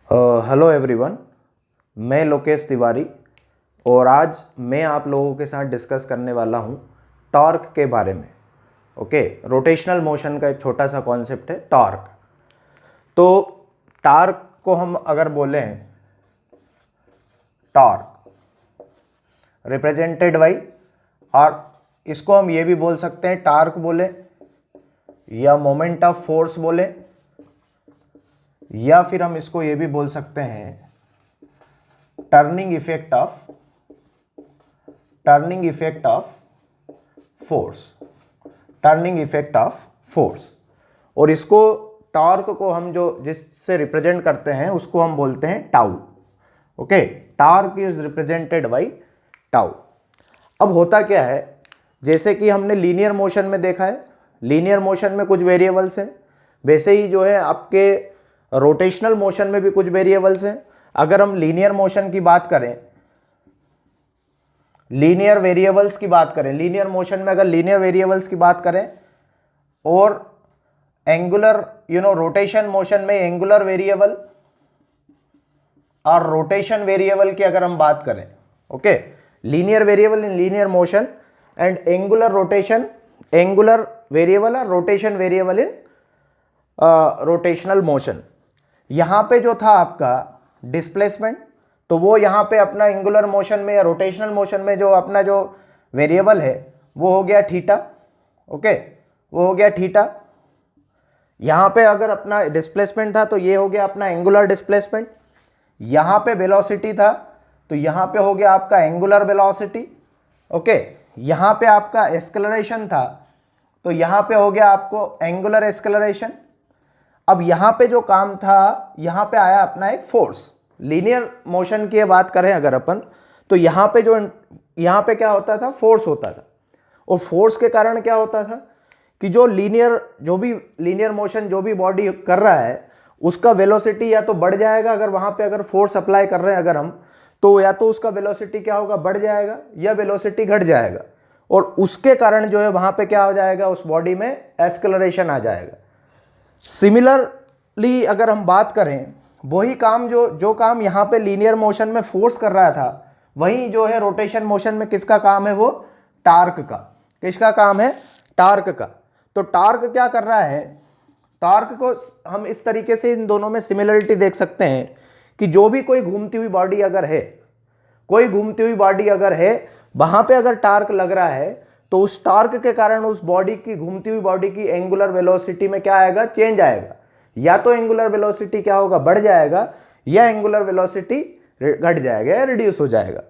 Hello everyone, मैं लोकेश तिवारी और आज मैं आप लोगों के साथ डिस्कस करने वाला हूँ टॉर्क के बारे में। ओके, रोटेशनल मोशन का एक छोटा सा कॉन्सेप्ट है टॉर्क। तो टॉर्क को हम अगर बोलें टॉर्क रिप्रेजेंटेड बाई, और इसको हम ये भी बोल सकते हैं टॉर्क बोले या मोमेंट ऑफ फोर्स बोले, या फिर हम इसको ये भी बोल सकते हैं turning effect of force, turning effect of force. और इसको टॉर्क को हम जो जिससे रिप्रेजेंट करते हैं उसको हम बोलते हैं tau. Okay, torque is represented by tau. अब होता क्या है, जैसे कि हमने लीनियर मोशन में देखा है, लीनियर मोशन में कुछ वेरिएबल्स हैं, वैसे ही जो है आपके रोटेशनल मोशन में भी कुछ वेरिएबल्स हैं। अगर हम लीनियर मोशन की बात करें, लीनियर वेरिएबल्स की बात करें, लीनियर मोशन में अगर लीनियर वेरिएबल्स की बात करें और एंगुलर रोटेशन मोशन में एंगुलर वेरिएबल और रोटेशन वेरिएबल की अगर हम बात करें, okay, linear variable in linear motion and angular rotation, angular variable और rotation variable in rotational motion. यहाँ पे जो था आपका डिस्प्लेसमेंट, तो वो यहाँ पे अपना एंगुलर मोशन में या रोटेशनल मोशन में जो अपना जो वेरिएबल है वो हो गया थीटा। ओके, वो हो गया थीटा। यहाँ पे अगर अपना डिस्प्लेसमेंट था तो ये हो गया अपना एंगुलर डिस्प्लेसमेंट। यहाँ पे वेलोसिटी था तो यहाँ पे हो गया आपका एंगुलर वेलोसिटी। ओके, यहाँ पे आपका एक्सेलरेशन था तो यहाँ पे हो गया आपको एंगुलर एक्सेलरेशन। अब यहाँ पे जो काम था, यहाँ पे आया अपना एक फोर्स। लीनियर मोशन की बात करें अगर अपन, तो यहाँ पे क्या होता था, फोर्स होता था। और फोर्स के कारण क्या होता था कि जो भी लीनियर मोशन जो भी बॉडी कर रहा है उसका वेलोसिटी या तो बढ़ जाएगा, अगर वहाँ पे अगर फोर्स अप्लाई कर रहे हैं अगर हम, तो या तो उसका वेलोसिटी क्या होगा, बढ़ जाएगा, या वेलोसिटी घट जाएगा। और उसके कारण जो है वहाँ पे क्या हो जाएगा, उस बॉडी में एक्सेलरेशन आ जाएगा। सिमिलरली अगर हम बात करें, वही काम जो काम यहाँ पे लीनियर मोशन में फोर्स कर रहा था, वही जो है रोटेशन मोशन में किसका काम है, वो टॉर्क का। किसका काम है, टॉर्क का। तो टॉर्क क्या कर रहा है, टॉर्क को हम इस तरीके से इन दोनों में सिमिलरिटी देख सकते हैं कि जो भी कोई घूमती हुई बॉडी अगर है, कोई घूमती हुई बॉडी अगर है, वहां पे अगर टॉर्क लग रहा है तो उस टॉर्क के कारण उस बॉडी की, घूमती हुई बॉडी की एंगुलर वेलोसिटी में क्या आएगा, चेंज आएगा। या तो एंगुलर वेलोसिटी क्या होगा, बढ़ जाएगा, या एंगुलर वेलोसिटी घट जाएगा या रिड्यूस हो जाएगा।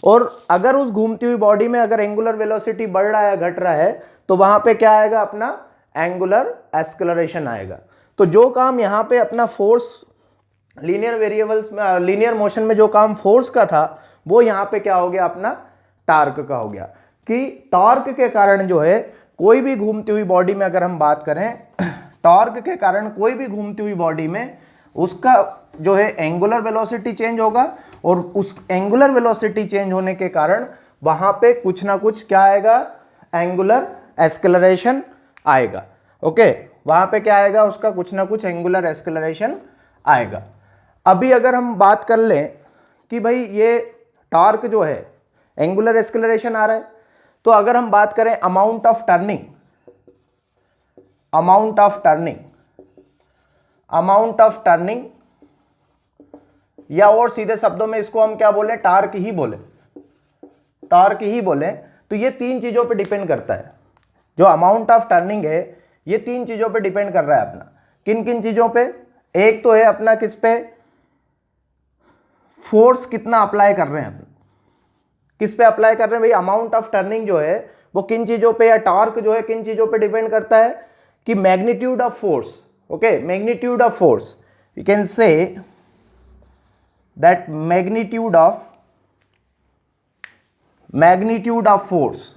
और अगर उस घूमती हुई बॉडी में अगर एंगुलर वेलोसिटी बढ़ रहा है, घट रहा है, तो वहां पे क्या आएगा, अपना एंगुलर एक्सेलरेशन आएगा। तो जो काम यहाँ पे अपना फोर्स लीनियर वेरिएबल्स में, लीनियर मोशन में जो काम फोर्स का था, वो यहाँ पे क्या हो गया, अपना टॉर्क का हो गया। कि टॉर्क के कारण जो है कोई भी घूमती हुई बॉडी में अगर हम बात करें, टॉर्क के कारण कोई भी घूमती हुई बॉडी में उसका जो है एंगुलर वेलोसिटी चेंज होगा, और उस एंगुलर वेलोसिटी चेंज होने के कारण वहां पे कुछ ना कुछ क्या आएगा, एंगुलर एक्सेलरेशन आएगा। ओके, वहां पे क्या आएगा, उसका कुछ ना कुछ एंगुलर एक्सेलरेशन आएगा। अभी अगर हम बात कर लें कि भाई ये टॉर्क जो है, एंगुलर एक्सेलरेशन आ रहा है, तो अगर हम बात करें अमाउंट ऑफ टर्निंग, या और सीधे शब्दों में इसको हम क्या बोले, टॉर्क ही बोले, तो ये तीन चीजों पे डिपेंड करता है। जो अमाउंट ऑफ टर्निंग है ये तीन चीजों पे डिपेंड कर रहा है अपना। किन किन चीजों पे, एक तो है अपना किस पे, फोर्स कितना अप्लाई कर रहे हैं अपना, किस पे अप्लाई कर रहे हैं भाई। अमाउंट ऑफ टर्निंग जो है वो किन चीजों पे, या टॉर्क जो है किन चीजों पे डिपेंड करता है, कि magnitude of force. Okay, magnitude of force, you can say that magnitude of force,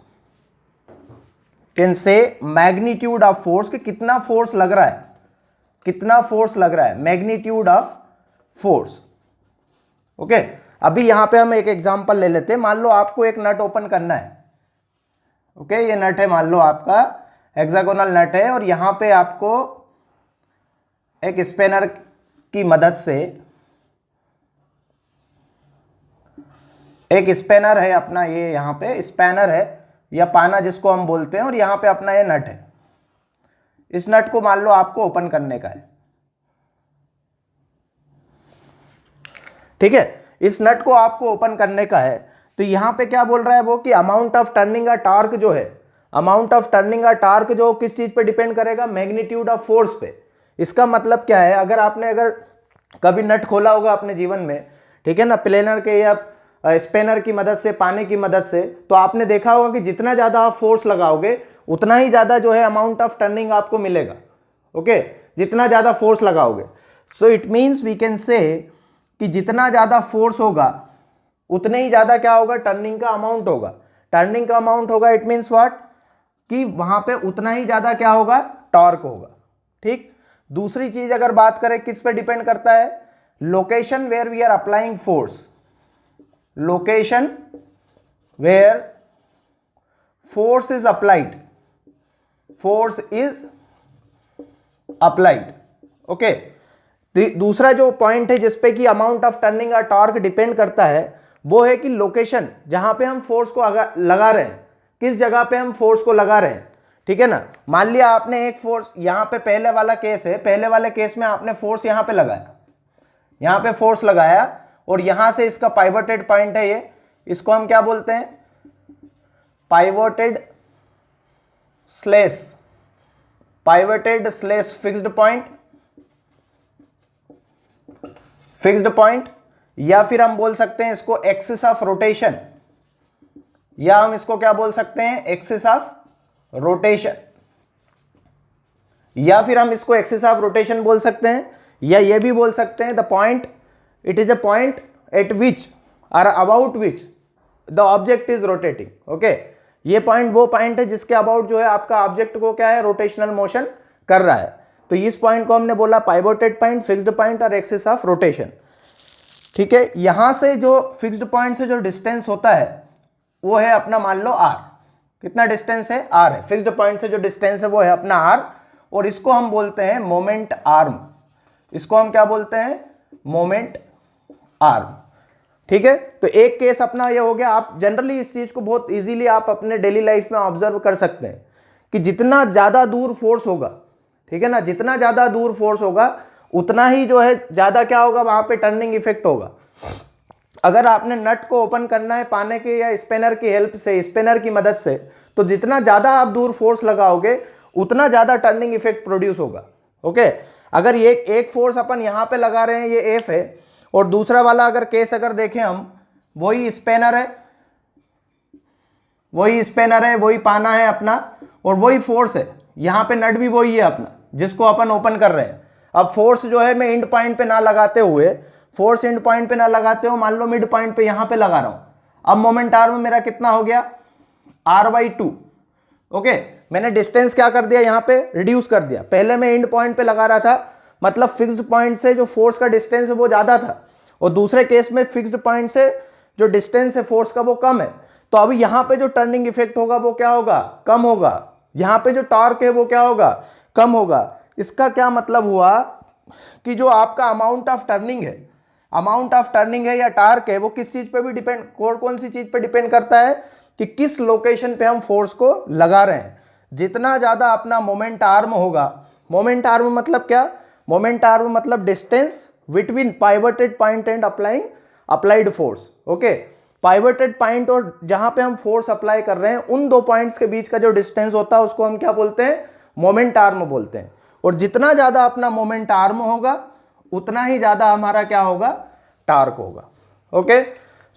can say magnitude of force, कि कितना फोर्स लग रहा है, मैग्नीट्यूड ऑफ फोर्स। ओके, अभी यहां पे हम एक एग्जांपल ले लेते हैं। मान लो आपको एक नट ओपन करना है। ओके, ये नट है, मान लो आपका हेक्सागोनल नट है, और यहां पे आपको एक स्पेनर की मदद से एक स्पैनर है अपना, ये यहाँ पे स्पैनर है या पाना जिसको हम बोलते हैं, और यहाँ पे अपना ये नट है। इस नट को मान लो आपको ओपन करने का है, ठीक है, इस नट को आपको ओपन करने का है। तो यहाँ पे क्या बोल रहा है वो कि amount of turning a torque जो है, amount of turning a torque जो किस चीज पे डिपेंड करेगा, मैग्नीट्यूड ऑफ फोर्स पे। इसका मतलब क्या है, अगर कभी नट खोला होगा अपने जीवन में, ठीक है ना, प्लेनर के या स्पेनर की मदद से, पानी की मदद से, तो आपने देखा होगा कि जितना ज्यादा आप फोर्स लगाओगे उतना ही ज्यादा जो है अमाउंट ऑफ टर्निंग आपको मिलेगा। ओके, जितना ज्यादा फोर्स लगाओगे। So it means we can say कि जितना ज्यादा फोर्स होगा उतने ही ज्यादा क्या होगा, टर्निंग का अमाउंट होगा। टर्निंग का अमाउंट होगा, इट मीन्स व्हाट, कि वहां पे उतना ही ज्यादा क्या होगा, टॉर्क होगा। ठीक। दूसरी चीज अगर बात करें किस पे डिपेंड करता है, location where we are applying force, location where force is applied, force is applied. Okay, दूसरा जो पॉइंट है जिसपे कि अमाउंट ऑफ टर्निंग और टॉर्क डिपेंड करता है वो है कि लोकेशन जहां पे हम फोर्स को लगा रहे हैं, किस जगह पे हम फोर्स को लगा रहे हैं। ठीक है ना, मान लिया आपने एक फोर्स यहां पे, पहले वाला केस है, पहले वाले केस में आपने फोर्स यहां पे लगाया, यहां पे फोर्स लगाया और यहां से इसका पाइवोटेड पॉइंट है ये, इसको हम क्या बोलते हैं, pivoted slash, pivoted slash fixed point, fixed point, या फिर हम बोल सकते हैं इसको एक्सिस ऑफ रोटेशन, या हम इसको क्या बोल सकते हैं, एक्सिस ऑफ रोटेशन, या फिर हम इसको एक्सिस ऑफ रोटेशन बोल सकते हैं, या ये भी बोल सकते हैं the point, it is a point at which or about which the object is rotating. Okay, ये पॉइंट वो पॉइंट है जिसके अबाउट जो है आपका ऑब्जेक्ट को क्या है, रोटेशनल मोशन कर रहा है। तो इस पॉइंट को हमने बोला पाइवोटेड पॉइंट, फिक्स्ड पॉइंट और एक्सिस ऑफ रोटेशन। ठीक है, यहां से जो फिक्स्ड पॉइंट से जो डिस्टेंस होता है वो है अपना, मान लो r, कितना डिस्टेंस है, r है, फिक्स्ड पॉइंट से जो डिस्टेंस है वो है अपना r, और इसको हम बोलते हैं मोमेंट आर्म, इसको हम क्या बोलते हैं, मोमेंट आर्म। ठीक है, तो एक केस अपना ये हो गया। आप जनरली इस चीज को बहुत इजीली आप अपने डेली लाइफ में ऑब्जर्व कर सकते हैं कि जितना ज्यादा दूर फोर्स होगा, ठीक है ना, जितना ज्यादा दूर फोर्स होगा उतना ही जो है ज्यादा क्या होगा, वहां पे टर्निंग इफेक्ट होगा। अगर आपने नट को ओपन करना है पाने के या स्पेनर की हेल्प से, स्पेनर की मदद से, तो जितना ज्यादा आप दूर फोर्स लगाओगे उतना ज्यादा टर्निंग इफेक्ट प्रोड्यूस होगा। ओके, अगर ये एक फोर्स अपन यहां पे लगा रहे हैं, ये एफ है, और दूसरा वाला अगर केस अगर देखें हम, वही स्पेनर है, वही स्पेनर है, वही पाना है अपना, और वही फोर्स है, यहां पे नट भी वही है अपना जिसको अपन ओपन कर रहे हैं। अब फोर्स जो है मैं एंड पॉइंट पे ना लगाते हुए, फोर्स एंड पॉइंट पे ना लगाते हो, मान लो मिड पॉइंट पे यहां पे लगा रहा हूं। अब मोमेंट आर्म मेरा कितना हो गया, r/2। ओके, मैंने डिस्टेंस क्या कर दिया, यहां पे रिड्यूस कर दिया। पहले मैं एंड पॉइंट पे लगा रहा था, मतलब फिक्स्ड पॉइंट से जो फोर्स का डिस्टेंस है वो ज्यादा था, और दूसरे केस में फिक्स्ड पॉइंट से जो डिस्टेंस है फोर्स का वो कम है। तो अभी यहां पे जो टर्निंग इफेक्ट होगा वो क्या होगा, कम होगा। यहां पे जो टॉर्क है वो क्या होगा, कम होगा। इसका क्या मतलब हुआ कि जो आपका अमाउंट ऑफ टर्निंग है, अमाउंट ऑफ टर्निंग है या टार्क है, वो किस चीज पे भी डिपेंड, कौन सी चीज पे डिपेंड करता है कि किस लोकेशन पे हम फोर्स को लगा रहे हैं। जितना ज्यादा अपना मोमेंट आर्म होगा, मोमेंट आर्म मतलब क्या, मोमेंट आर्म मतलब distance between pivoted point and applied force. Okay, pivoted point और जहां पे हम फोर्स अप्लाई कर रहे हैं, उन दो पॉइंट्स के बीच का जो डिस्टेंस होता है उसको हम क्या बोलते हैं, मोमेंट आर्म बोलते हैं। और जितना ज्यादा अपना मोमेंट आर्म होगा उतना ही ज्यादा हमारा क्या होगा, टार्क होगा। Okay,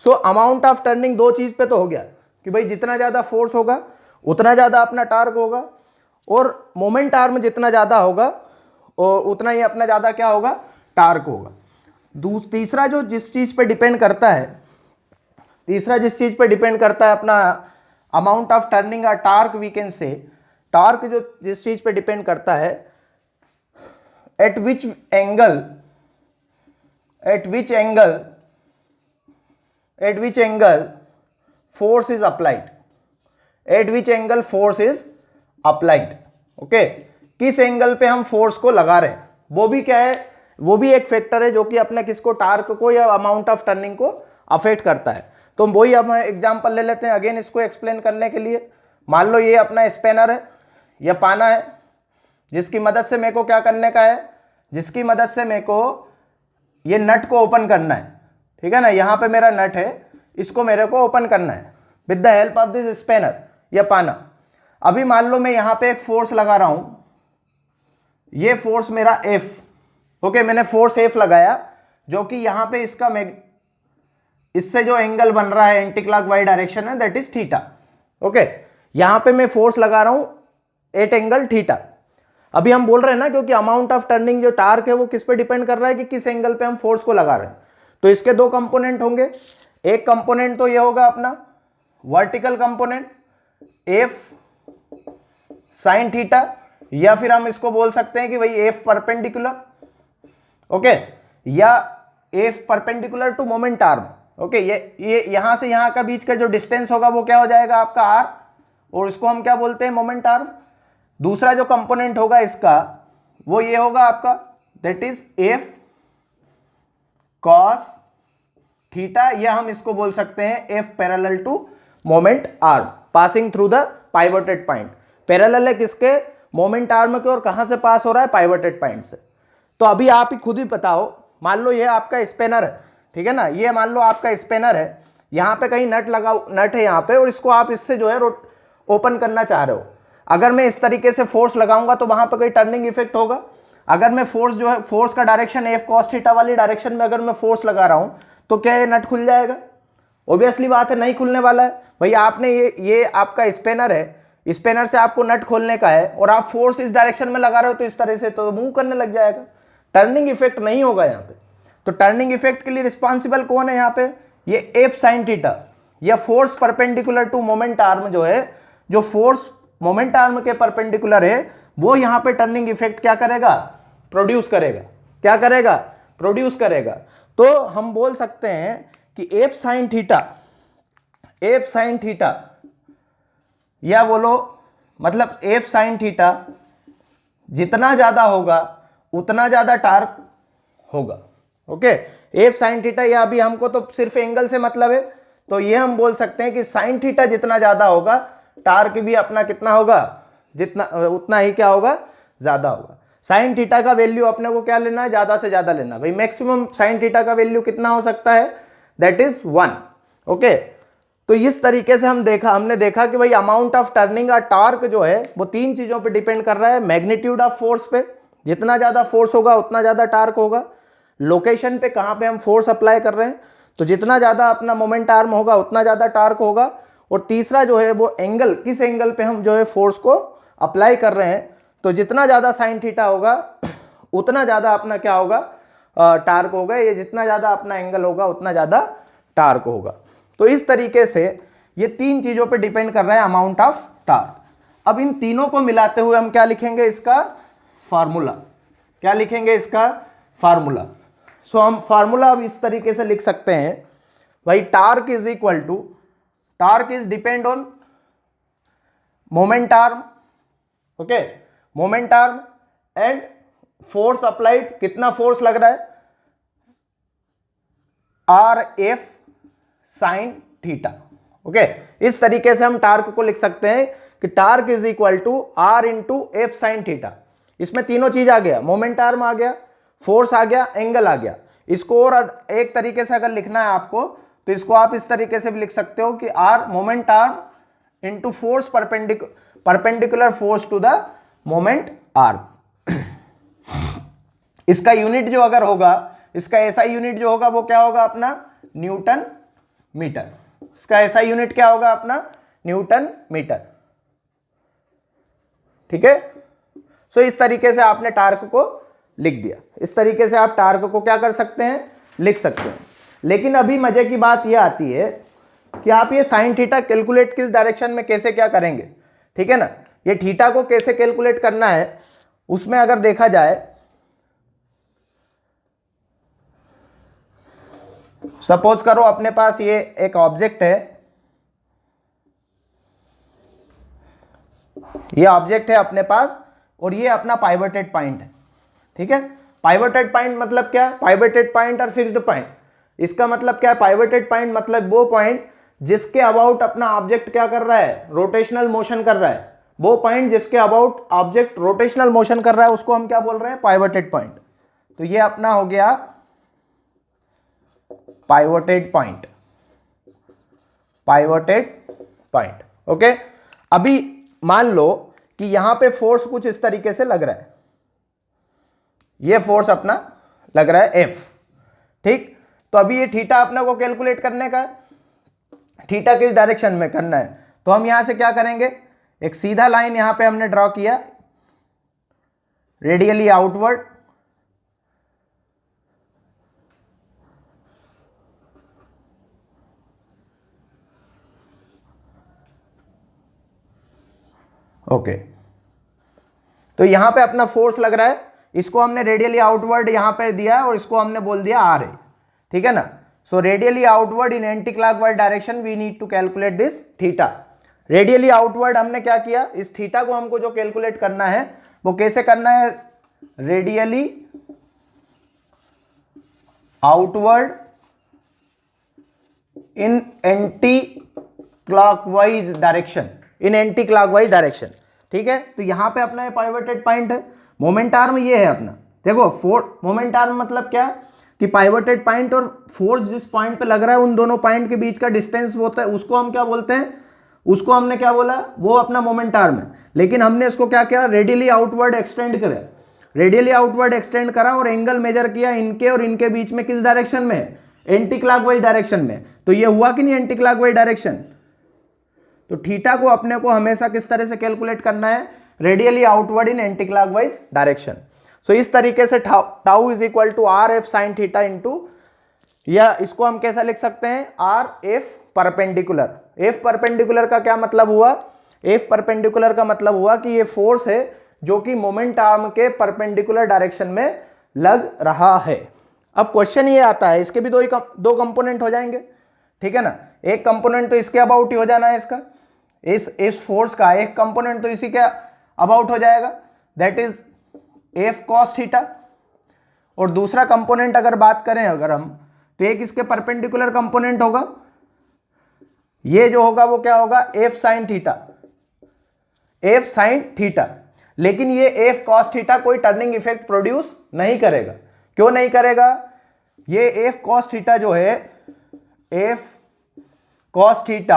so amount of turning दो चीज पे तो हो गया कि भाई जितना ज्यादा फोर्स होगा उतना ज्यादा अपना टार्क होगा, और मोमेंट आर्म जितना ज्यादा होगा और उतना ही अपना ज्यादा क्या होगा, टार्क होगा। तीसरा जो जिस चीज पे डिपेंड करता है, तीसरा जिस चीज पे डिपेंड करता है अपना अमाउंट ऑफ टर्निंग और torque, we can say torque जो जिस चीज पे डिपेंड करता है, at which angle force is applied, at which angle force is applied. Okay, किस एंगल पे हम फोर्स को लगा रहे हैं, वो भी क्या है, वो भी एक फैक्टर है जो कि अपने किसको, टार्क को या अमाउंट ऑफ टर्निंग को अफेक्ट करता है। तो वही अब हम एग्जाम्पल ले लेते हैं अगेन इसको एक्सप्लेन करने के लिए। मान लो ये अपना स्पेनर है या पाना है, जिसकी मदद से मेरे को क्या करने का है, जिसकी मदद से मेरे को ये नट को ओपन करना है, ठीक है ना। यहाँ पे मेरा नट है, इसको मेरे को ओपन करना है with the help of this spanner या पाना। अभी मान लो मैं यहाँ पे एक फोर्स लगा रहा हूं, ये फोर्स मेरा F, ओके, मैंने फोर्स F लगाया, जो कि यहाँ पे इससे जो एंगल बन रहा है एंटी क्लॉकवाइज डायरेक्शन है, दैट इज थीटा। ओके, यहां पे मैं फोर्स लगा रहा हूं एट एंगल थीटा। अभी हम बोल रहे हैं ना, क्योंकि अमाउंट ऑफ टर्निंग जो टार्क है वो किस पे डिपेंड कर रहा है कि किस एंगल पे हम फोर्स को लगा रहे हैं। तो इसके दो कंपोनेंट होंगे, एक कंपोनेंट तो ये होगा अपना vertical component F sine theta, या फिर हम इसको बोल सकते हैं कि भाई F परपेंडिकुलर, ओके, या F perpendicular to moment arm. Okay, ये यहां से यहां का बीच का जो डिस्टेंस होगा वो क्या हो जाएगा आपका R, और इसको हम क्या बोलते हैं, मोमेंट आर्म। दूसरा जो कंपोनेंट होगा इसका वो ये होगा आपका, that is F cos theta, या हम इसको बोल सकते हैं F parallel to moment arm passing through the pivoted point. Parallel है किसके, मोमेंट आर्म के, और कहां से पास हो रहा है, पाइवोटेड पॉइंट से। तो अभी आप ही खुद ही बताओ, मान लो ये आपका स्पेनर है, ठीक है ना, ये मान लो आपका स्पेनर है, यहाँ पे कहीं नट है यहाँ पे, और इसको आप इससे जो है ओपन करना चाह रहे हो। अगर मैं इस तरीके से फोर्स लगाऊंगा तो वहां पे कोई टर्निंग इफेक्ट होगा। अगर मैं फोर्स जो है, फोर्स का डायरेक्शन F cos थीटा वाली डायरेक्शन में अगर मैं फोर्स लगा रहा हूं तो क्या ये नट खुल जाएगा? ऑब्वियसली बात है, नहीं खुलने वाला है। भाई आपने ये आपका स्पेनर है, स्पेनर से आपको नट खोलने का है और आप फोर्स इस डायरेक्शन में लगा रहे हो तो इस तरह से तो मूव करने लग जाएगा, टर्निंग इफेक्ट नहीं होगा यहाँ पे। तो टर्निंग इफेक्ट के लिए रिस्पॉन्सिबल कौन है यहाँ पे, ये F साइन थीटा या force perpendicular to moment arm जो है, जो फोर्स मोमेंट आर्म के परपेंडिकुलर है, वो यहाँ पे टर्निंग इफेक्ट क्या करेगा, प्रोड्यूस करेगा। क्या करेगा, प्रोड्यूस करेगा। तो हम बोल सकते हैं कि F साइन थीटा या बोलो मतलब F साइन थीटा जितना ज्यादा होगा उतना ज्यादा टार्क होगा। ओके, F साइन थीटा, या अभी हमको तो सिर्फ एंगल से मतलब है, तो ये हम बोल सकते हैं कि साइन थीटा जितना ज्यादा होगा टार्क भी अपना कितना होगा, जितना उतना ही क्या होगा, ज्यादा होगा। साइन थीटा का वैल्यू अपने को क्या लेना है, ज्यादा से ज्यादा लेना। भाई मैक्सिमम साइन थीटा का वैल्यू कितना हो सकता है, दैट इज 1। ओके, तो इस तरीके से हमने देखा कि भाई अमाउंट ऑफ टर्निंग और टार्क जो है वो तीन चीजों पे डिपेंड कर रहा है। मैग्नीट्यूड ऑफ फोर्स पे, जितना ज्यादा फोर्स होगा उतना ज्यादा टार्क होगा। लोकेशन पे, कहां पे हम फोर्स अप्लाई कर रहे हैं, तो जितना ज्यादा अपना मोमेंट आर्म होगा उतना ज्यादा टार्क होगा। और तीसरा जो है वो एंगल, किस एंगल पे हम जो है फोर्स को अप्लाई कर रहे हैं, तो जितना ज्यादा साइन थीटा होगा उतना ज्यादा अपना क्या होगा, टार्क होगा। ये जितना ज्यादा अपना एंगल होगा उतना ज्यादा टार्क होगा। तो इस तरीके से ये तीन चीजों पे डिपेंड कर रहा है अमाउंट ऑफ टार्क। अब इन तीनों को मिलाते हुए हम क्या लिखेंगे, इसका फार्मूला। क्या लिखेंगे, इसका फार्मूला। सो हम फार्मूला अब इस तरीके से लिख सकते हैं, भाई torque is equal to, torque is depend on moment arm, okay, moment arm and force applied, कितना फोर्स लग रहा है, RF साइन थीटा। ओके, इस तरीके से हम टार्क को लिख सकते हैं कि torque is equal to R into F sine theta. इसमें तीनों चीज आ गया, मोमेंट आर्म आ गया, फोर्स आ गया, एंगल आ गया। इसको और एक तरीके से अगर लिखना है आपको तो इसको आप इस तरीके से भी लिख सकते हो कि R moment arm into force perpendicular force to the moment arm. इसका यूनिट जो अगर होगा, इसका ऐसा यूनिट जो होगा वो क्या होगा अपना, न्यूटन मीटर। इसका ऐसा यूनिट क्या होगा अपना, न्यूटन मीटर। ठीक है, सो इस तरीके से आपने टार्क को लिख दिया। इस तरीके से आप टार्क को क्या कर सकते हैं, लिख सकते हैं। लेकिन अभी मजे की बात यह आती है कि आप ये साइन थीटा कैलकुलेट किस डायरेक्शन में कैसे क्या करेंगे। ठीक है ना, ये थीटा को कैसे कैलकुलेट करना है, उसमें अगर देखा जाए, सपोज करो अपने पास ये एक ऑब्जेक्ट है, ये ऑब्जेक्ट है अपने पास और ये अपना पाइवोटेड पॉइंट है। ठीक है, पाइवोटेड पॉइंट मतलब क्या, पाइवोटेड पॉइंट और फिक्स्ड पॉइंट, इसका मतलब क्या है, पाइवटेड पॉइंट मतलब वो पॉइंट जिसके अबाउट अपना ऑब्जेक्ट क्या कर रहा है, रोटेशनल मोशन कर रहा है। वो पॉइंट जिसके अबाउट ऑब्जेक्ट रोटेशनल मोशन कर रहा है उसको हम क्या बोल रहे हैं, पाइवटेड पॉइंट। तो ये अपना हो गया पाइवटेड पॉइंट, पाइवटेड पॉइंट। ओके, अभी मान लो कि यहां पे फोर्स कुछ इस तरीके से लग रहा है, ये फोर्स अपना लग रहा है F, ठीक। तो अभी ये थीटा अपना को कैलकुलेट करने का है, थीटा किस डायरेक्शन में करना है। तो हम यहां से क्या करेंगे, एक सीधा लाइन यहां पे हमने ड्रॉ किया रेडियली आउटवर्ड, ओके। तो यहां पे अपना फोर्स लग रहा है, इसको हमने रेडियली आउटवर्ड यहां पे दिया और इसको हमने बोल दिया आर है, ठीक है ना। So radially outward in anti clockwise direction we need to calculate this theta. Radially outward हमने क्या किया, इस थीटा को हमको जो कैलकुलेट करना है वो कैसे करना है, radially outward in anti clockwise direction, in anti clockwise direction, ठीक है। तो यहां पे अपना पाइवटेड पॉइंट है, मोमेंट आर्म ये है अपना, देखो मोमेंट आर्म मतलब क्या कि पाइवटेड पॉइंट और फोर्स जिस पॉइंट पे लग रहा है उन दोनों पॉइंट के बीच का डिस्टेंस होता है, उसको हम क्या बोलते हैं, उसको हमने क्या बोला, वो अपना मोमेंट आर्म है। लेकिन हमने इसको क्या किया, रेडियली आउटवर्ड एक्सटेंड करा, रेडियली आउटवर्ड एक्सटेंड करा और एंगल मेजर किया इनके और इनके बीच में, किस डायरेक्शन में, एंटी क्लॉकवाइज डायरेक्शन में। तो ये हुआ कि नहीं एंटी क्लॉकवाइज डायरेक्शन। तो थीटा को अपने को हमेशा किस तरह से कैलकुलेट करना है, radially outward in anti clockwise direction. So इस तरीके से tau is equal to r f sine theta into, या इसको हम कैसा लिख सकते हैं, r f perpendicular. F perpendicular का क्या मतलब हुआ, एफ परपेंडिकुलर का मतलब हुआ कि ये फोर्स है जो कि मोमेंट आर्म के परपेंडिकुलर डायरेक्शन में लग रहा है। अब क्वेश्चन ये आता है, इसके भी दो कंपोनेंट हो जाएंगे, ठीक है ना। एक कंपोनेंट तो इसके अबाउट ही हो जाना है, इसका इस फोर्स का एक कंपोनेंट तो इसी के अबाउट हो जाएगा, that is F cos theta. और दूसरा कंपोनेंट अगर बात करें अगर हम, तो एक इसके परपेंडिकुलर कंपोनेंट होगा, ये जो होगा वो क्या होगा, F sine theta, F sine theta. लेकिन ये एफ कॉस थीटा कोई टर्निंग इफेक्ट प्रोड्यूस नहीं करेगा। क्यों नहीं करेगा, ये एफ कॉस थीटा जो है, F cos theta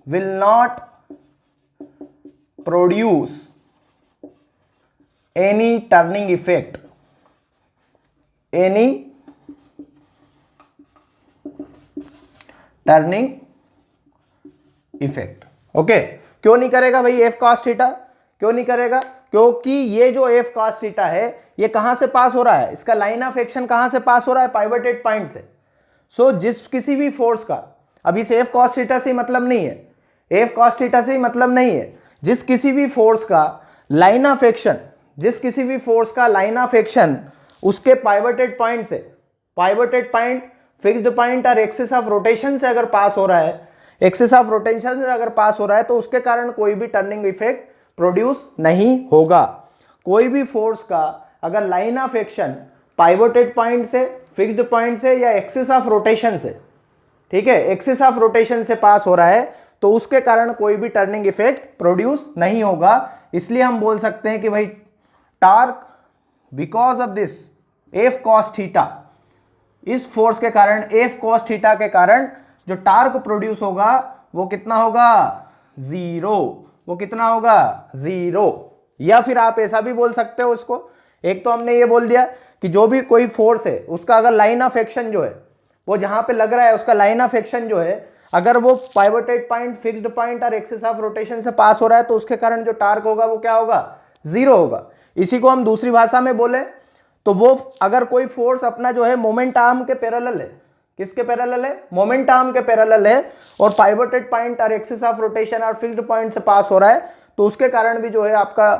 will not produce any turning effect, any turning effect, okay. क्यों नहीं करेगा भाई एफ cos थीटा, क्यों नहीं करेगा, क्योंकि ये जो एफ cos थीटा है ये कहां से पास हो रहा है, इसका लाइन ऑफ एक्शन कहां से पास हो रहा है, पाइवटेड पॉइंट से। सो जिस किसी भी फोर्स का, अभी से एफ कॉस थीटा से मतलब नहीं है, एफ कॉस थीटा से मतलब नहीं है, जिस किसी भी फोर्स का लाइन ऑफ एक्शन, जिस किसी भी फोर्स का लाइन ऑफ एक्शन उसके पाइवटेड पॉइंट से, पाइवटेड पॉइंट फिक्स्ड पॉइंट और एक्सिस ऑफ रोटेशन से अगर पास हो रहा है, एक्सिस ऑफ रोटेशन से अगर पास हो रहा है, तो उसके कारण कोई भी टर्निंग इफेक्ट प्रोड्यूस नहीं होगा। कोई भी फोर्स का अगर लाइन ऑफ एक्शन पाइवटेड पॉइंट से, फिक्स्ड पॉइंट से या एक्सिस ऑफ रोटेशन से, ठीक है, एक्सिस ऑफ रोटेशन से पास हो रहा है, तो उसके कारण कोई भी टर्निंग इफेक्ट प्रोड्यूस नहीं होगा। इसलिए हम बोल सकते हैं कि भाई torque because of this F cos theta, इस फोर्स के कारण, एफ कॉस थीटा के कारण जो टार्क प्रोड्यूस होगा वो कितना होगा, जीरो। वो कितना होगा, जीरो। या फिर आप ऐसा भी बोल सकते हो उसको, एक तो हमने ये बोल दिया कि जो भी कोई फोर्स है उसका अगर लाइन ऑफ एक्शन जो है वो जहां पे लग रहा है, उसका लाइन ऑफ एक्शन जो है अगर वो पाइवटेड पॉइंट, फिक्स्ड पॉइंट और एक्सिस ऑफ रोटेशन से पास हो रहा है, तो उसके कारण जो टार्क होगा वो क्या होगा, जीरो होगा। इसी को हम दूसरी भाषा में बोले तो वो अगर कोई फोर्स अपना जो है मोमेंट आर्म के पैरेलल है, किसके पैरेलल है, मोमेंट आर्म के पैरेलल है, और पाइवटेड पॉइंट और एक्सिस ऑफ रोटेशन और फिक्स्ड पॉइंट से पास हो रहा है, तो उसके कारण भी जो है आपका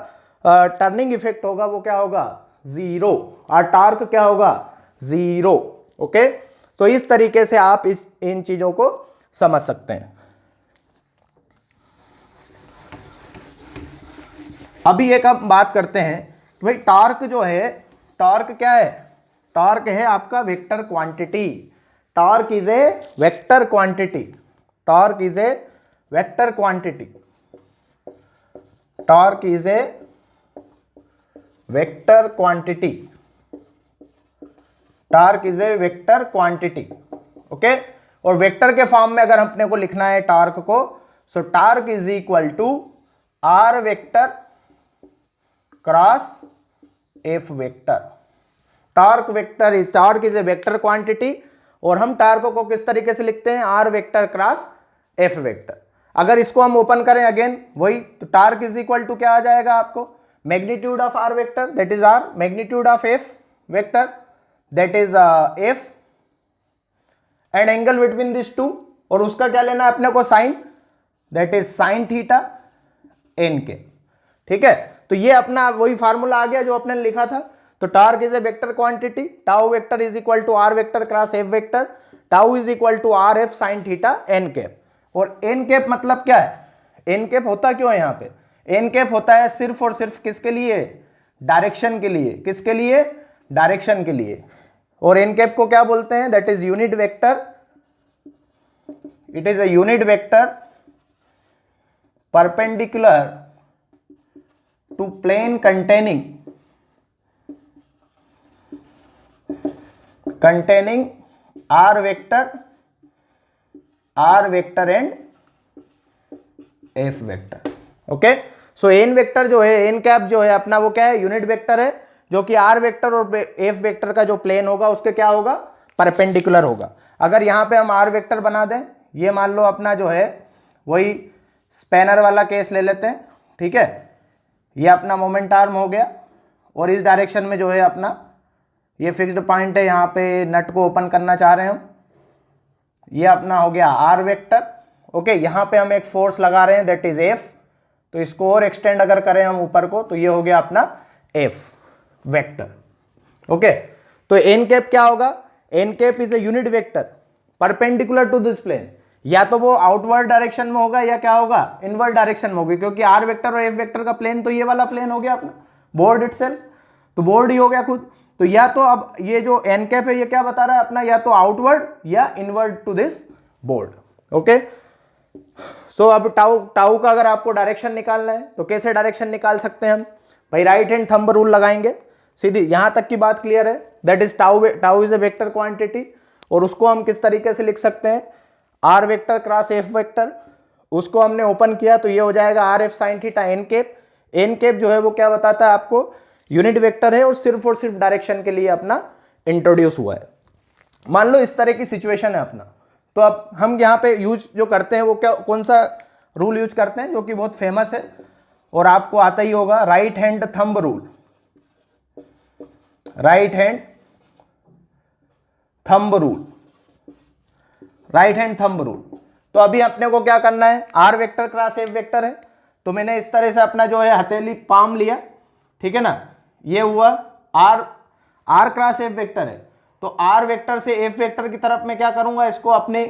टर्निंग इफेक्ट होगा वो क्या होगा, जीरो, और टार्क क्या होगा, जीरो। ओके, तो इस तरीके से आप इन चीजों को समझ सकते हैं। अभी एक हम बात करते हैं कि भाई टार्क जो है, टार्क क्या है, टॉर्क है आपका vector quantity, torque is a vector quantity, torque is a vector quantity, torque is a vector quantity, torque is a vector quantity. Okay, और वेक्टर के फॉर्म में अगर अपने को लिखना है टॉर्क को, so torque is equal to r vector cross F vector. Torque is a vector quantity, और हम टॉर्क को किस तरीके से लिखते हैं, r vector cross F vector. अगर इसको हम ओपन करें अगेन वही, तो टॉर्क इज इक्वल टू क्या आ जाएगा आपको, magnitude of r vector that is r, magnitude of f vector that is f, and angle between this two, और उसका क्या लेना है अपने को, sine, that is sine theta n के। ठीक है, तो ये अपना वही फार्मूला आ गया जो अपने लिखा था। तो torque is a vector quantity, tau vector is equal to r vector cross F vector, tau is equal to r f sine theta n cap. और एन कैप मतलब क्या है, एन कैप होता क्यों है यहाँ पे, एन कैप होता है सिर्फ और सिर्फ किसके लिए, डायरेक्शन के लिए, किसके लिए, डायरेक्शन के लिए। और एन कैप को क्या बोलते हैं, that is unit vector, it is a unit vector perpendicular to plane containing r vector and f vector। Okay, so n vector जो है, एन कैप जो है अपना, वो क्या है, यूनिट वेक्टर है, जो कि आर वेक्टर और एफ वेक्टर का जो प्लेन होगा उसके क्या होगा, परपेंडिकुलर होगा। अगर यहाँ पे हम आर वेक्टर बना दें, ये मान लो अपना जो है वही स्पैनर वाला केस ले लेते हैं। ठीक है, ये अपना मोमेंट आर्म हो गया, और इस डायरेक्शन में जो है अपना ये फिक्स्ड पॉइंट है, यहाँ पे नट को ओपन करना चाह रहे हैं हम, ये अपना हो गया आर वेक्टर। ओके, यहाँ पे हम एक फोर्स लगा रहे हैं दैट इज एफ, तो इसको और एक्सटेंड अगर करें हम ऊपर को, तो ये हो गया अपना एफ वेक्टर। ओके, तो एन कैप क्या होगा, n cap is a unit vector perpendicular to this plane, या तो वो आउटवर्ड डायरेक्शन में होगा या क्या होगा, इनवर्ड डायरेक्शन में होगी, क्योंकि आर वेक्टर और एफ वेक्टर का प्लेन तो ये वाला प्लेन हो गया अपना बोर्ड इटसेल्फ, तो बोर्ड ही हो गया खुद। तो या तो अब ये जो एन कैप है ये क्या बता रहा है अपना, या तो आउटवर्ड या inward to this board. Okay, so अब टाउ का अगर आपको डायरेक्शन निकालना है तो कैसे डायरेक्शन निकाल सकते हैं हम, भाई राइट हैंड थंब रूल लगाएंगे सीधी। यहां तक की बात क्लियर है, that is tau is a vector quantity, और उसको हम किस तरीके से लिख सकते हैं, r vector cross F vector. उसको हमने ओपन किया तो ये हो जाएगा r f sine theta n cap. N cap जो है वो क्या बताता है आपको, यूनिट वेक्टर है और सिर्फ डायरेक्शन के लिए अपना इंट्रोड्यूस हुआ है। मान लो इस तरह की सिचुएशन है अपना, तो अब हम यहाँ पे यूज जो करते हैं वो क्या, कौन सा रूल यूज करते हैं, जो कि बहुत फेमस है और आपको आता ही होगा, right hand thumb rule, right hand thumb rule, right hand thumb rule. तो अभी अपने को क्या करना है, r vector cross F vector है, तो मैंने इस तरह से अपना जो है हथेली पाम लिया, ठीक है ना, ये हुआ आर क्रॉस एफ वेक्टर है, तो आर वेक्टर से एफ वेक्टर की तरफ मैं क्या करूंगा, इसको अपने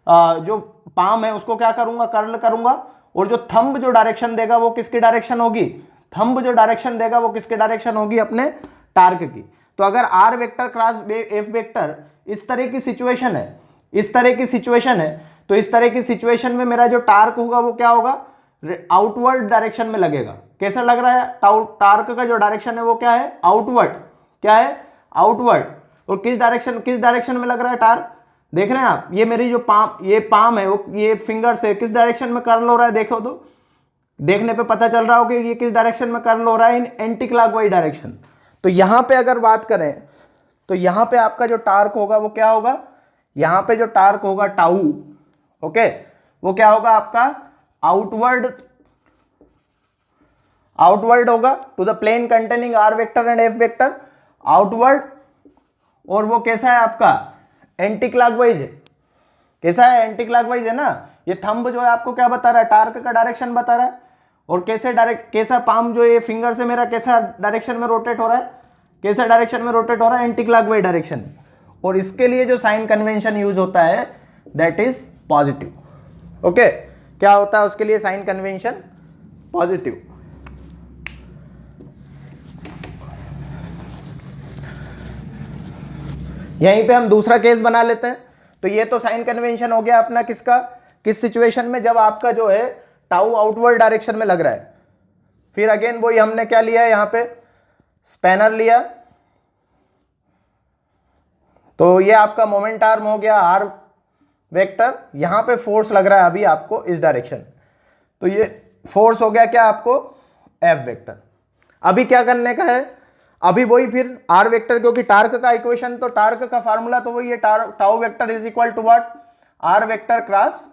जो पाम है उसको क्या करूंगा, कर्ल करूंगा, और जो थंब जो डायरेक्शन देगा वो किसकी डायरेक्शन होगी, थंब जो डायरेक्शन देगा वो किसकी डायरेक्शन होगी, अपने टार्क की। तो अगर r vector cross F vector इस तरह की सिचुएशन है, इस तरह की सिचुएशन है, तो इस तरह की सिचुएशन में मेरा जो टार्क होगा वो क्या होगा, आउटवर्ड डायरेक्शन में लगेगा। कैसा लग रहा है, टार्क का जो डायरेक्शन है वो क्या है, आउटवर्ड, क्या है, आउटवर्ड। और किस डायरेक्शन में लग रहा है टार्क, देख रहे हैं आप, ये मेरी जो पाम है वो, ये फिंगर से किस डायरेक्शन में कर्ल हो रहा है, देखो तो देखने पे पता चल रहा हो कि ये किस डायरेक्शन में कर्ल हो रहा है, इन एंटी क्लॉकवाइज डायरेक्शन। तो यहां पे अगर बात करें तो यहां पे आपका जो टार्क होगा वो क्या होगा, यहां पे जो टार्क होगा टाउ, ओके, वो क्या होगा आपका आउटवर्ड होगा to the plane containing r vector and f vector, outward. और वो कैसा है आपका, एंटी क्लॉकवाइज है। कैसा है, एंटी क्लॉकवाइज है ना। ये थंब जो है आपको क्या बता रहा है, टार्क का डायरेक्शन बता रहा है। और कैसा पाम जो ये फिंगर से मेरा कैसा डायरेक्शन में रोटेट हो रहा है, कैसा डायरेक्शन में रोटेट हो रहा है, एंटी क्लॉकवाइज डायरेक्शन। और इसके लिए जो साइन कन्वेंशन यूज होता है दैट इज पॉजिटिव। ओके, क्या होता है उसके लिए साइन कन्वेंशन, पॉजिटिव। यहीं पे हम दूसरा केस बना लेते हैं। तो ये तो साइन कन्वेंशन हो गया अपना किसका, किस सिचुएशन में, जब आपका जो है टाउ आउटवर्ड डायरेक्शन में लग रहा है। फिर अगेन वही हमने क्या लिया है, यहां पे स्पैनर लिया, तो ये आपका मोमेंट आर्म हो गया आर वेक्टर, यहां पे फोर्स लग रहा है अभी आपको इस डायरेक्शन, तो ये फोर्स हो गया क्या आपको एफ वेक्टर। अभी क्या करने का है, अभी वही फिर आर वेक्टर, क्योंकि टार्क का इक्वेशन, तो टार्क का फार्मूला तो वही है, tau vector is equal to what, R vector cross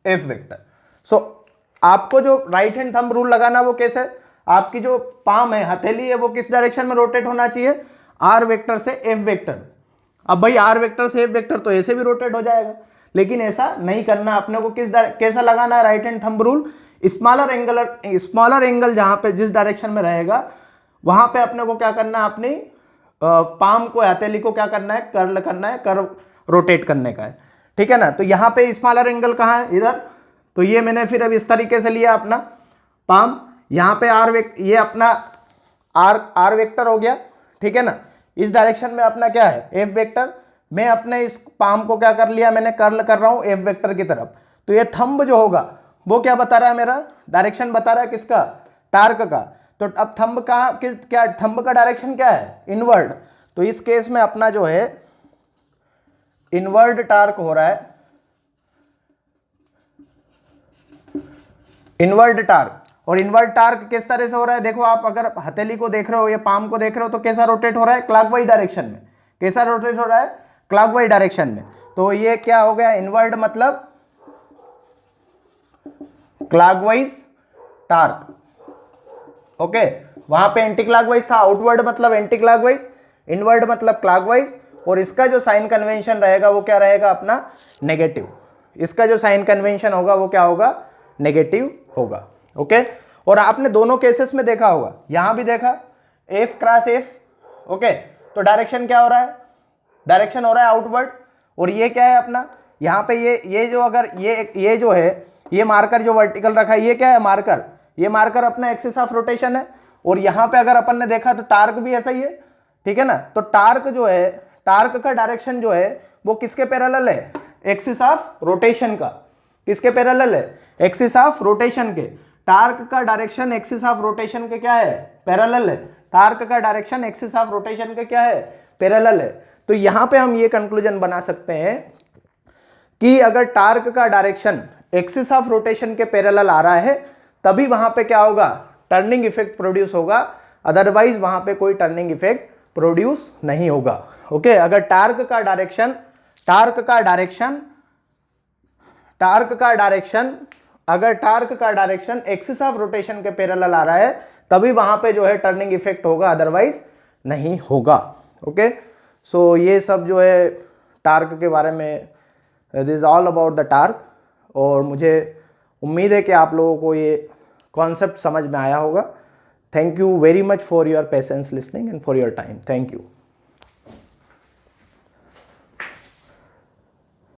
F vector. So आपको जो राइट हैंड थंब रूल लगाना वो कैसे, आपकी जो पाम है, हथेली है, वो किस डायरेक्शन में रोटेट होना चाहिए, आर वेक्टर से एफ वेक्टर। अब भाई आर वेक्टर से एफ वेक्टर तो ऐसे भी रोटेट हो जाएगा, लेकिन ऐसा नहीं करना अपने को, कैसा लगाना है right hand thumb rule, smaller angle जहां पे जिस डायरेक्शन में रहेगा वहां पे अपने को क्या करना है, अपनी पाम को, हथेली को क्या करना है, कर्ल करना है, कर्व रोटेट करने का है, ठीक है ना। तो यहाँ पे स्मॉलर एंगल कहाँ है, इधर, तो ये मैंने फिर अब इस तरीके से लिया अपना पाम, यहाँ पे ये अपना आर वेक्टर हो गया, ठीक है ना। इस डायरेक्शन में अपना क्या है एफ वेक्टर, मैं अपने इस पाम को क्या कर लिया, मैंने कर्ल कर रहा हूं एफ वेक्टर की तरफ। तो ये थंब जो होगा वो क्या बता रहा है, मेरा डायरेक्शन बता रहा है किसका, टार्क का। तो अब थंब का क्या, थंब का डायरेक्शन क्या है, इनवर्ड। तो इस केस में अपना जो है इनवर्ड टार्क हो रहा है, इनवर्ड टार्क। और इनवर्ड टार्क किस तरह से हो रहा है, देखो आप अगर हथेली को देख रहे हो या पाम को देख रहे हो तो कैसा रोटेट हो रहा है, क्लॉकवाइज डायरेक्शन में। कैसा रोटेट हो रहा है, क्लॉकवाइज डायरेक्शन में। तो ये क्या हो गया, इनवर्ड मतलब क्लॉकवाइज टार्क, ओके। वहां पे एंटी क्लॉकवाइज था, आउटवर्ड मतलब एंटी क्लॉकवाइज, इनवर्ड मतलब क्लॉकवाइज। और इसका जो साइन कन्वेंशन रहेगा वो क्या रहेगा अपना, नेगेटिव। इसका जो साइन कन्वेंशन होगा वो क्या होगा, नेगेटिव होगा, ओके। और आपने दोनों केसेस में देखा होगा, यहां भी देखा एफ क्रॉस एफ, ओके। तो डायरेक्शन क्या हो रहा है, डायरेक्शन हो रहा है आउटवर्ड। और ये क्या है अपना, यहाँ पे ये जो अगर ये जो है, ये मार्कर जो वर्टिकल रखा है, ये क्या है मार्कर, ये मार्कर अपना एक्सिस ऑफ रोटेशन है। और यहाँ पे अगर अपन ने देखा तो टार्क भी ऐसा ही है, ठीक है ना। तो टार्क जो है, टार्क का डायरेक्शन जो है वो किसके पैरेलल है, एक्सिस ऑफ रोटेशन का। किसके पैरेलल है, एक्सिस ऑफ रोटेशन के। टार्क का डायरेक्शन एक्सिस ऑफ रोटेशन के क्या है, पैरेलल है। टार्क का डायरेक्शन एक्सिस ऑफ रोटेशन के क्या है, पैरेलल है। तो यहां पे हम ये कंक्लूजन बना सकते हैं कि अगर टार्क का डायरेक्शन एक्सिस ऑफ रोटेशन के पैरेलल आ रहा है तभी वहां पे क्या होगा, टर्निंग इफेक्ट प्रोड्यूस होगा, अदरवाइज वहां पे कोई टर्निंग इफेक्ट प्रोड्यूस नहीं होगा, ओके। अगर टार्क का डायरेक्शन अगर टार्क का डायरेक्शन एक्सिस ऑफ रोटेशन के पैरेलल आ रहा है तभी वहां पे जो है टर्निंग इफेक्ट होगा, अदरवाइज नहीं होगा, ओके। सो ये सब जो है टार्क के बारे में, this is all about the torque. और मुझे उम्मीद है कि आप लोगों को ये कॉन्सेप्ट समझ में आया होगा। Thank you very much for your patience listening and for your time, thank you.